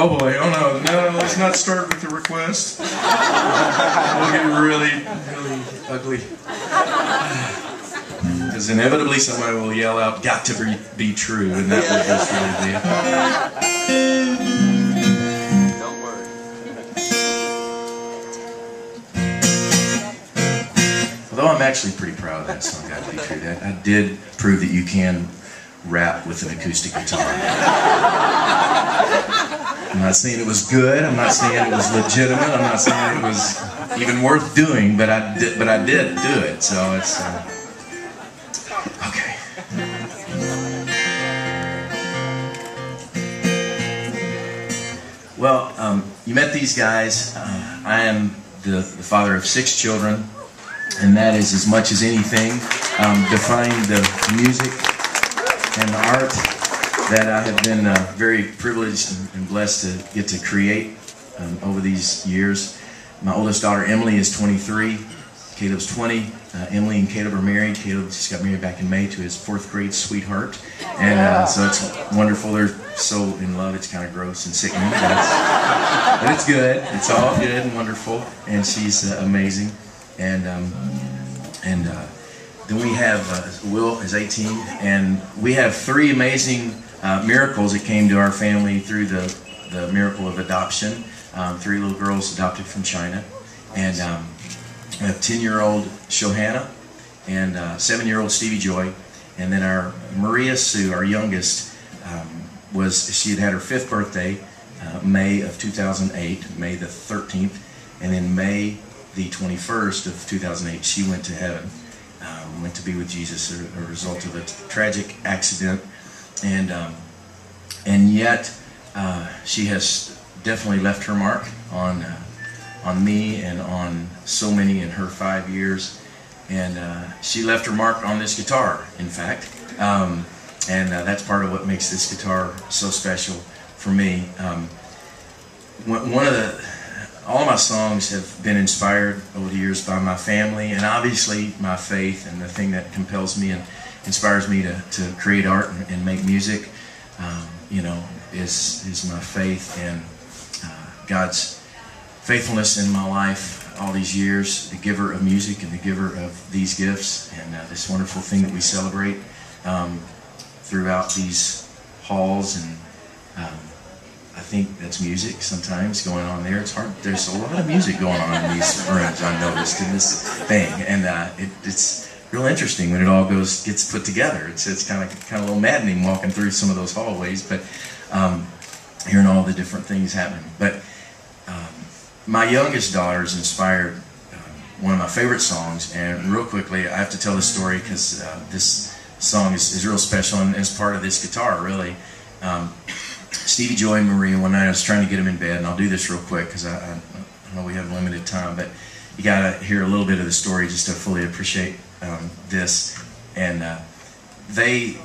Oh boy, oh no, no, let's not start with the request. We'll get really, really ugly. Because inevitably somebody will yell out, "Got to be true," and that will just really be it. Don't worry. Although I'm actually pretty proud of that song, "Got to Be True." That I did prove that you can rap with an acoustic guitar. I'm not saying it was good, I'm not saying it was legitimate, I'm not saying it was even worth doing, but I did do it, so it's okay. Well, you met these guys. I am the father of 6 children, and that is, as much as anything, defined the music and the art that I have been very privileged and blessed to get to create over these years. My oldest daughter Emily is 23, Caleb's 20. Emily and Caleb are married. Caleb just got married back in May to his 4th grade sweetheart, and so it's wonderful. They're so in love, it's kind of gross and sickening, but it's good. It's all good and wonderful, and she's amazing. And then we have Will is 18, and we have 3 amazing miracles that came to our family through the miracle of adoption. 3 little girls adopted from China, and we have 10-year-old Shohana and 7-year-old Stevie Joy, and then our Maria Sue, our youngest, she had her 5th birthday, May of 2008, May the 13th, and then May the 21st of 2008, she went to heaven. Went to be with Jesus as a result of a tragic accident, and yet she has definitely left her mark on me and on so many in her 5 years, and she left her mark on this guitar, in fact, and that's part of what makes this guitar so special for me. All of my songs have been inspired over the years by my family, and obviously my faith, and the thing that compels me and inspires me to create art and make music, you know, is my faith and God's faithfulness in my life all these years, the giver of music and the giver of these gifts, and this wonderful thing that we celebrate throughout these halls. And I think that's music sometimes going on there. It's hard. There's a lot of music going on in these rooms, I noticed, in this thing, and it's real interesting when it all gets put together. It's kind of a little maddening walking through some of those hallways, but hearing all the different things happening. But my youngest daughter has inspired one of my favorite songs, and real quickly, I have to tell this story because this song is real special and is part of this guitar, really. Stevie Joy and Maria, one night I was trying to get them in bed, and I'll do this real quick because I know we have limited time, but you got to hear a little bit of the story just to fully appreciate this. And they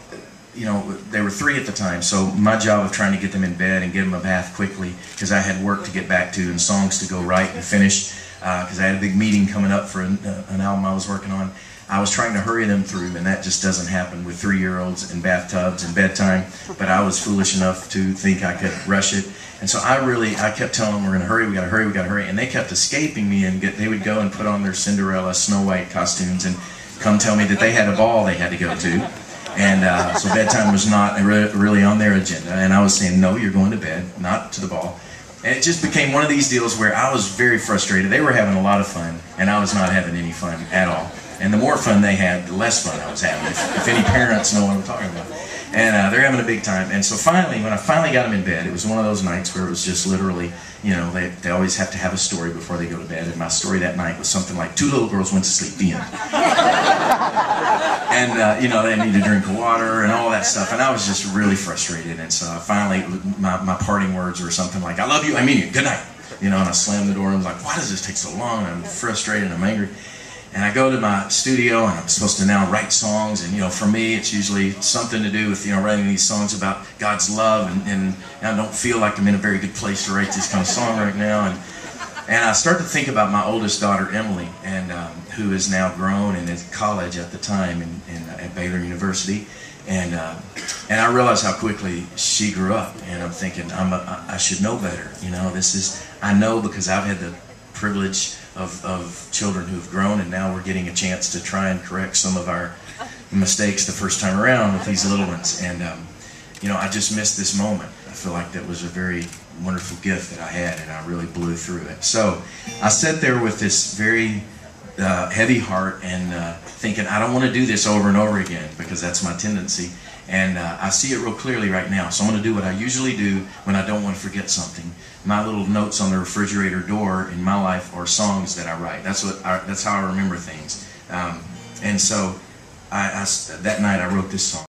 were 3 at the time, so my job of trying to get them in bed and get them a bath quickly, because I had work to get back to and songs to go write and finish, because I had a big meeting coming up for an album I was working on. I was trying to hurry them through, and that just doesn't happen with 3-year-olds and bathtubs and bedtime, but I was foolish enough to think I could rush it. And so I kept telling them, we're going to hurry, we got to hurry, we got to hurry, and they kept escaping me, and they would go and put on their Cinderella, Snow White costumes and come tell me that they had a ball they had to go to. And so bedtime was not really on their agenda, and I was saying, no, you're going to bed, not to the ball. And it just became one of these deals where I was very frustrated. They were having a lot of fun, and I was not having any fun at all. And the more fun they had, the less fun I was having, if any parents know what I'm talking about. And they're having a big time. And so finally, when I finally got them in bed, it was one of those nights where it was just literally, you know, they always have to have a story before they go to bed. And my story that night was something like 2 little girls went to sleep, the end. And, you know, they needed to drink water and all that stuff. And I was just really frustrated. And so finally, my parting words were something like, I love you, I mean you, good night. You know, and I slammed the door and was like, why does this take so long? And I'm frustrated and I'm angry. And I go to my studio, and I'm supposed to now write songs, and, you know, for me, it's usually something to do with, you know, writing these songs about God's love, and I don't feel like I'm in a very good place to write this kind of song right now, and I start to think about my oldest daughter, Emily, and who is now grown and at college at the time at Baylor University, And I realized how quickly she grew up, and I'm thinking, I should know better. You know, I know because I've had the privilege of children who've grown, and now we're getting a chance to try and correct some of our mistakes the first time around with these little ones. And you know, I just missed this moment. I feel like that was a very wonderful gift that I had, and I really blew through it. So I sat there with this very heavy heart and thinking, I don't want to do this over and over again, because that's my tendency. And I see it real clearly right now. So I'm going to do what I usually do when I don't want to forget something. My little notes on the refrigerator door in my life are songs that I write. That's how I remember things. And so that night I wrote this song.